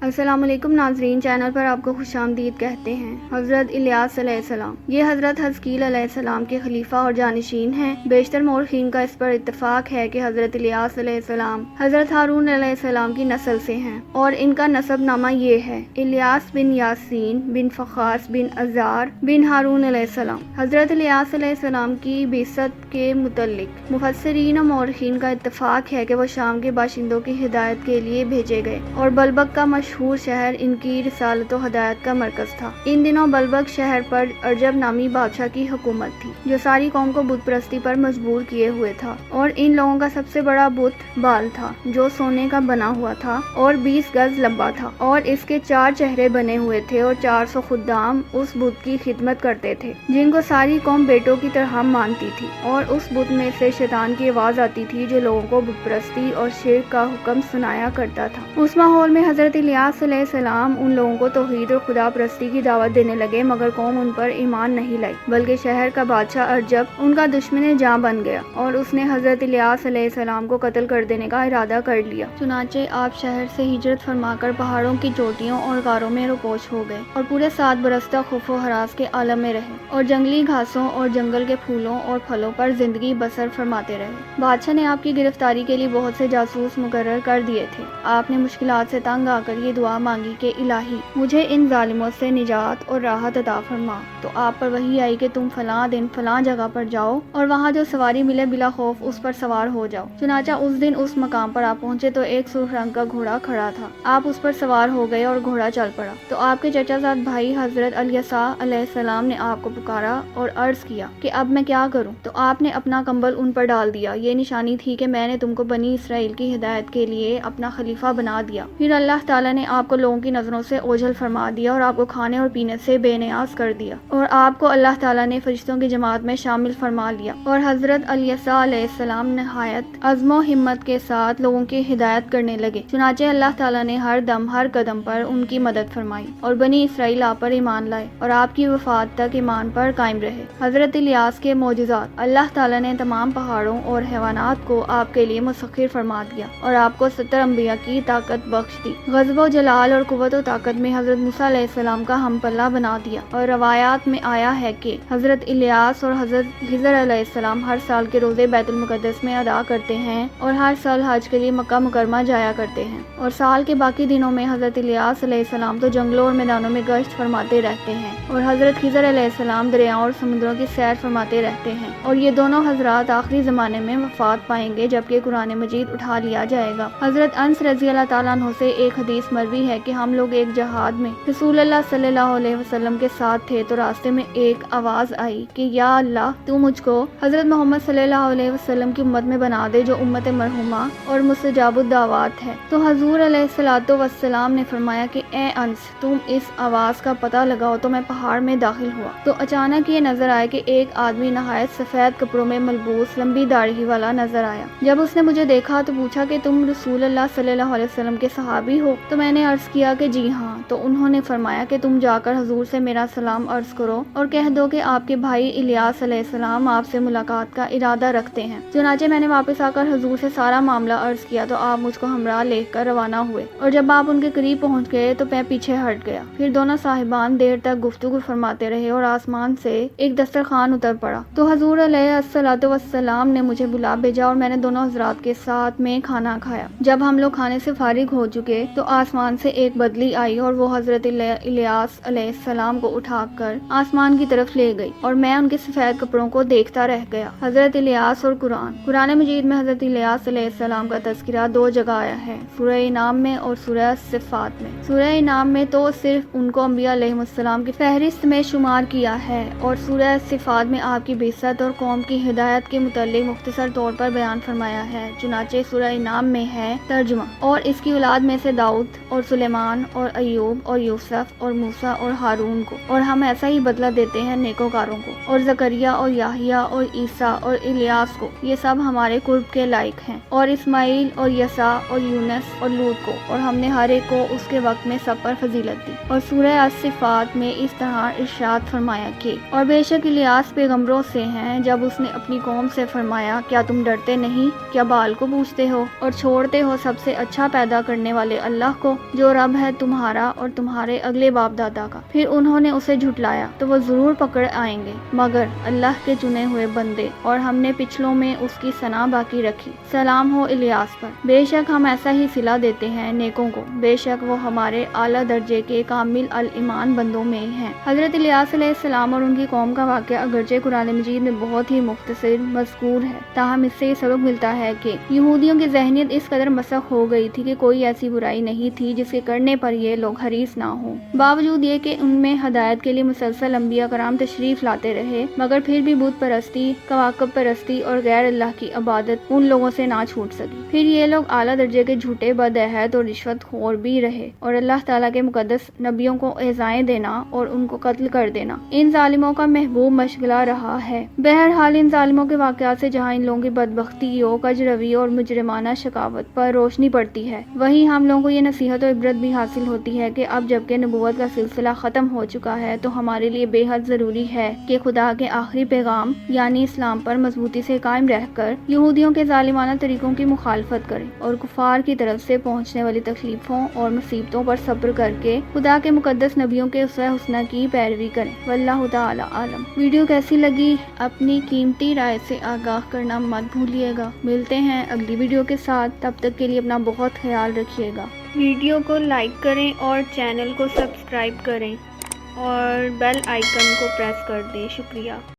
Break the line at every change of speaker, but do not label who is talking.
السلام علیکم ناظرین، چینل پر آپ کو خوش آمدید کہتے ہیں۔ حضرت الیاس علیہ السلام، یہ حضرت حزقیل علیہ السلام کے خلیفہ اور جانشین ہیں۔ بیشتر مورخین کا اس پر اتفاق ہے کہ حضرت الیاس علیہ السلام حضرت ہارون علیہ السلام کی نسل سے ہیں، اور ان کا نسب نامہ یہ ہے: الیاس بن یاسین بن فخاس بن ازار بن ہارون علیہ السلام۔ حضرت الیاس علیہ السلام کی بعثت کے متعلق مفسرین و مورخین کا اتفاق ہے کہ وہ شام کے باشندوں کی ہدایت کے لیے بھیجے گئے، اور بلبک کا مشہور شہر ان کی رسالت و ہدایت کا مرکز تھا۔ ان دنوں بلبک شہر پر ارجب نامی بادشاہ کی حکومت تھی، جو ساری قوم کو بت پرستی پر مجبور کیے ہوئے تھا، اور ان لوگوں کا سب سے بڑا بت بال تھا، جو سونے کا بنا ہوا تھا اور 20 گز لمبا تھا، اور اس کے 4 چہرے بنے ہوئے تھے، اور 400 خدام اس بت کی خدمت کرتے تھے، جن کو ساری قوم بیٹوں کی طرح مانتی تھی، اور اس بت میں سے شیطان کی آواز آتی تھی جو لوگوں کو بت پرستی اور شرک کا حکم سنایا کرتا تھا۔ اس ماحول میں حضرت الیاس علیہ السلام ان لوگوں کو توحید اور خدا پرستی کی دعوت دینے لگے، مگر قوم ان پر ایمان نہیں لائی، بلکہ شہر کا بادشاہ ارجب ان کا دشمن جاں بن گیا، اور اس نے حضرت الیاس علیہ السلام کو قتل کر دینے کا ارادہ کر لیا۔ چنانچہ آپ شہر سے ہجرت فرما کر پہاڑوں کی چوٹیوں اور غاروں میں روپوش ہو گئے، اور پورے 7 برس تک خوف و ہراس کے عالم میں رہے، اور جنگلی گھاسوں اور جنگل کے پھولوں اور پھلوں پر زندگی بسر فرماتے رہے۔ بادشاہ نے آپ کی گرفتاری کے لیے بہت سے جاسوس مقرر کر دیے تھے۔ آپ نے مشکلات سے تنگ آ کر یہ دعا مانگی کہ الہی، مجھے ان ظالموں سے نجات اور راحت عطا فرما۔ تو آپ پر وحی آئی کہ تم فلاں دن فلاں جگہ پر جاؤ، اور وہاں جو سواری ملے بلا خوف اس پر سوار ہو جاؤ۔ چنانچہ اس دن اس مقام پر آپ پہنچے تو ایک سرخ رنگ کا گھوڑا کھڑا تھا۔ آپ اس پر سوار ہو گئے اور گھوڑا چل پڑا۔ تو آپ کے چچا زاد بھائی حضرت الیسع علیہ السلام نے آپ کو پکارا اور عرض کیا کہ اب میں کیا کروں؟ تو آپ نے اپنا کمبل ان پر ڈال دیا۔ یہ نشانی تھی کہ میں نے تم کو بنی اسرائیل کی ہدایت کے لیے اپنا خلیفہ بنا دیا۔ پھر اللہ تعالیٰ نے آپ کو لوگوں کی نظروں سے اوجھل فرما دیا، اور آپ کو کھانے اور پینے سے بے نیاز کر دیا، اور آپ کو اللہ تعالیٰ نے فرشتوں کی جماعت میں شامل فرما لیا۔ اور حضرت الیسع علیہ السلام نہایت عزم و ہمت کے ساتھ لوگوں کی ہدایت کرنے لگے، چنانچہ اللہ تعالیٰ نے ہر دم ہر قدم پر ان کی مدد فرمائی، اور بنی اسرائیل آپ پر ایمان لائے، اور آپ کی وفات تک ایمان پر قائم رہے۔ حضرت الیاس کے معجزات: اللہ تعالیٰ نے تمام پہاڑوں اور حیوانات کو آپ کے لیے مسخر فرما دیا، اور آپ کو 70 انبیاء کی طاقت بخش دی۔ غضب و جلال اور قوت و طاقت میں حضرت موسیٰ علیہ السلام کا ہم پلہ بنا دیا، اور روایات میں آیا ہے کہ حضرت الیاس اور حضرت خضر علیہ السلام ہر سال کے روزے بیت المقدس میں ادا کرتے ہیں، اور ہر سال حج کے لیے مکہ مکرمہ جایا کرتے ہیں، اور سال کے باقی دنوں میں حضرت الیاس علیہ السلام تو جنگلوں اور میدانوں میں گشت فرماتے رہتے ہیں، اور حضرت خضر علیہ السلام دریاؤں اور سمندروں کی سیر فرماتے رہتے ہیں، اور یہ دونوں حضرات آخری زمانے میں وفات پائیں گے جبکہ قرآن مجید اٹھا لیا جائے گا۔ حضرت انس رضی اللہ تعالیٰ عنہ سے ایک حدیث مروی ہے کہ ہم لوگ ایک جہاد میں رسول اللہ صلی اللہ علیہ وسلم کے ساتھ تھے، تو راستے میں ایک آواز آئی کہ یا اللہ، تو مجھ کو حضرت محمد صلی اللہ علیہ وسلم کی امت میں بنا دے، جو امت مرحومہ اور مستجاب الدعوات ہے۔ تو حضور علیہ الصلوۃ والسلام نے فرمایا کہ اے انس، تم اس آواز کا پتہ لگاؤ۔ تو میں پہاڑ میں داخل ہوا، تو اچانک یہ نظر آیا کہ ایک آدمی نہایت سفید کپڑوں میں ملبوس لمبی داڑھی والا نظر آیا۔ جب اس نے مجھے دیکھا تو پوچھا کہ تم رسول اللہ صلی اللہ علیہ وسلم کے صحابی ہو؟ تو میں نے عرض کیا کہ جی ہاں۔ تو انہوں نے فرمایا کہ تم جا کر حضور سے میرا سلام عرض کرو، اور کہہ دو کہ آپ کے بھائی الیاس علیہ السلام آپ سے ملاقات کا ارادہ رکھتے ہیں۔ چنانچہ میں نے واپس آ کر حضور سے سارا معاملہ عرض کیا، تو آپ مجھ کو ہمراہ لے کر روانہ ہوئے، اور جب آپ ان کے قریب پہنچ گئے تو میں پیچھے ہٹ گیا۔ پھر دونوں صاحبان دیر تک گفتگو فرماتے رہے، اور آسمان سے ایک دسترخوان اتر پڑا، تو حضور علیہ الصلوۃ والسلام نے مجھے بلا بھیجا، اور میں نے دونوں حضرات کے ساتھ میں کھانا کھایا۔ جب ہم لوگ کھانے سے فارغ ہو چکے تو آسمان سے ایک بدلی آئی، اور وہ حضرت الیاس علیہ السلام کو اٹھا کر آسمان کی طرف لے گئی، اور میں ان کے سفید کپڑوں کو دیکھتا رہ گیا۔ حضرت الیاس اور قرآن مجید میں حضرت الیاس علیہ السلام کا تذکرہ 2 جگہ آیا ہے، سورہ انعام میں اور سورہ صفات میں۔ سورہ انعام میں تو صرف ان کو انبیاء علیہ السلام کی فہرست میں شمار کیا ہے، اور سورہ صفات میں آپ کی بعثت اور قوم کی ہدایت کے متعلق مختصر طور پر بیان فرمایا ہے۔ چنانچہ سورہ انعام میں ہے ترجمہ: اور اس کی اولاد میں سے داؤد اور سلیمان اور ایوب ایوب اور یوسف اور موسیٰ اور ہارون کو، اور ہم ایسا ہی بدلہ دیتے ہیں نیکوکاروں کو، اور زکریا اور یحییٰ اور عیسیٰ اور الیاس کو، یہ سب ہمارے قرب کے لائق ہیں، اور اسماعیل اور یسع اور یونس اور لوط کو، اور ہم نے ہر ایک کو اس کے وقت میں سب پر فضیلت دی۔ اور سورہ الصفات میں اس طرح ارشاد فرمایا کہ اور بے شک الیاس پیغمبروں سے ہیں، جب اس نے اپنی قوم سے فرمایا کیا تم ڈرتے نہیں، کیا بال کو پوچھتے ہو اور چھوڑتے ہو سب سے اچھا پیدا کرنے والے اللہ کو، جو رب ہے تمہارا اور تمہارے اگلے باپ دادا کا۔ پھر انہوں نے اسے جھٹلایا تو وہ ضرور پکڑ آئیں گے مگر اللہ کے چنے ہوئے بندے، اور ہم نے پچھلوں میں اس کی ثنا باقی رکھی۔ سلام ہو الیاس پر، بے شک ہم ایسا ہی صلہ دیتے ہیں نیکوں کو، بے شک وہ ہمارے اعلیٰ درجے کے کامل الایمان بندوں میں ہیں۔ حضرت الیاس علیہ السلام اور ان کی قوم کا واقعہ اگرچہ قرآن مجید میں بہت ہی مختصر مذکور ہے، تاہم اس سے یہ سبق ملتا ہے کہ یہودیوں کی ذہنیت اس قدر مسخ ہو گئی تھی کہ کوئی ایسی برائی نہیں تھی جس کے کرنے پر یہ لوگ حریص نہ ہوں، باوجود یہ کہ ان میں ہدایت کے لیے مسلسل انبیاء کرام تشریف لاتے رہے، مگر پھر بھی بت پرستی، کواکب پرستی اور غیر اللہ کی عبادت ان لوگوں سے نہ چھوٹ سکی۔ پھر یہ لوگ اعلیٰ درجے کے جھوٹے بدعہد اور رشوت خور بھی رہے، اور اللہ تعالیٰ کے مقدس نبیوں کو ایذائیں دینا اور ان کو قتل کر دینا ان ظالموں کا محبوب مشغلہ رہا ہے۔ بہرحال ان ظالموں کے واقعات سے جہاں ان لوگوں کی بدبختیوں، کج روی اور مجرمانہ شقاوت پر روشنی پڑتی ہے، وہیں ہم لوگوں کو یہ نصیحت و عبرت بھی حاصل ہوتی ہے کہ اب جبکہ نبوت کا سلسلہ ختم ہو چکا ہے تو ہمارے لیے بے حد ضروری ہے کہ خدا کے آخری پیغام یعنی اسلام پر مضبوطی سے قائم رہ کر یہودیوں کے ظالمانہ طریقوں کی مخالفت کریں، اور کفار کی طرف سے پہنچنے والی تکلیفوں اور مصیبتوں پر صبر کر کے خدا کے مقدس نبیوں کے اسوہ حسنہ کی پیروی کریں۔ واللہ تعالی عالم۔ ویڈیو کیسی لگی اپنی قیمتی رائے سے آگاہ کرنا مت بھولیے گا۔ ملتے ہیں اگلی ویڈیو کے ساتھ، تب تک کے لیے اپنا بہت خیال رکھیے گا۔ ویڈیو کو لائک کریں اور چینل کو سبسکرائب کریں اور بیل آئیکن کو پریس کر دیں۔ شکریہ۔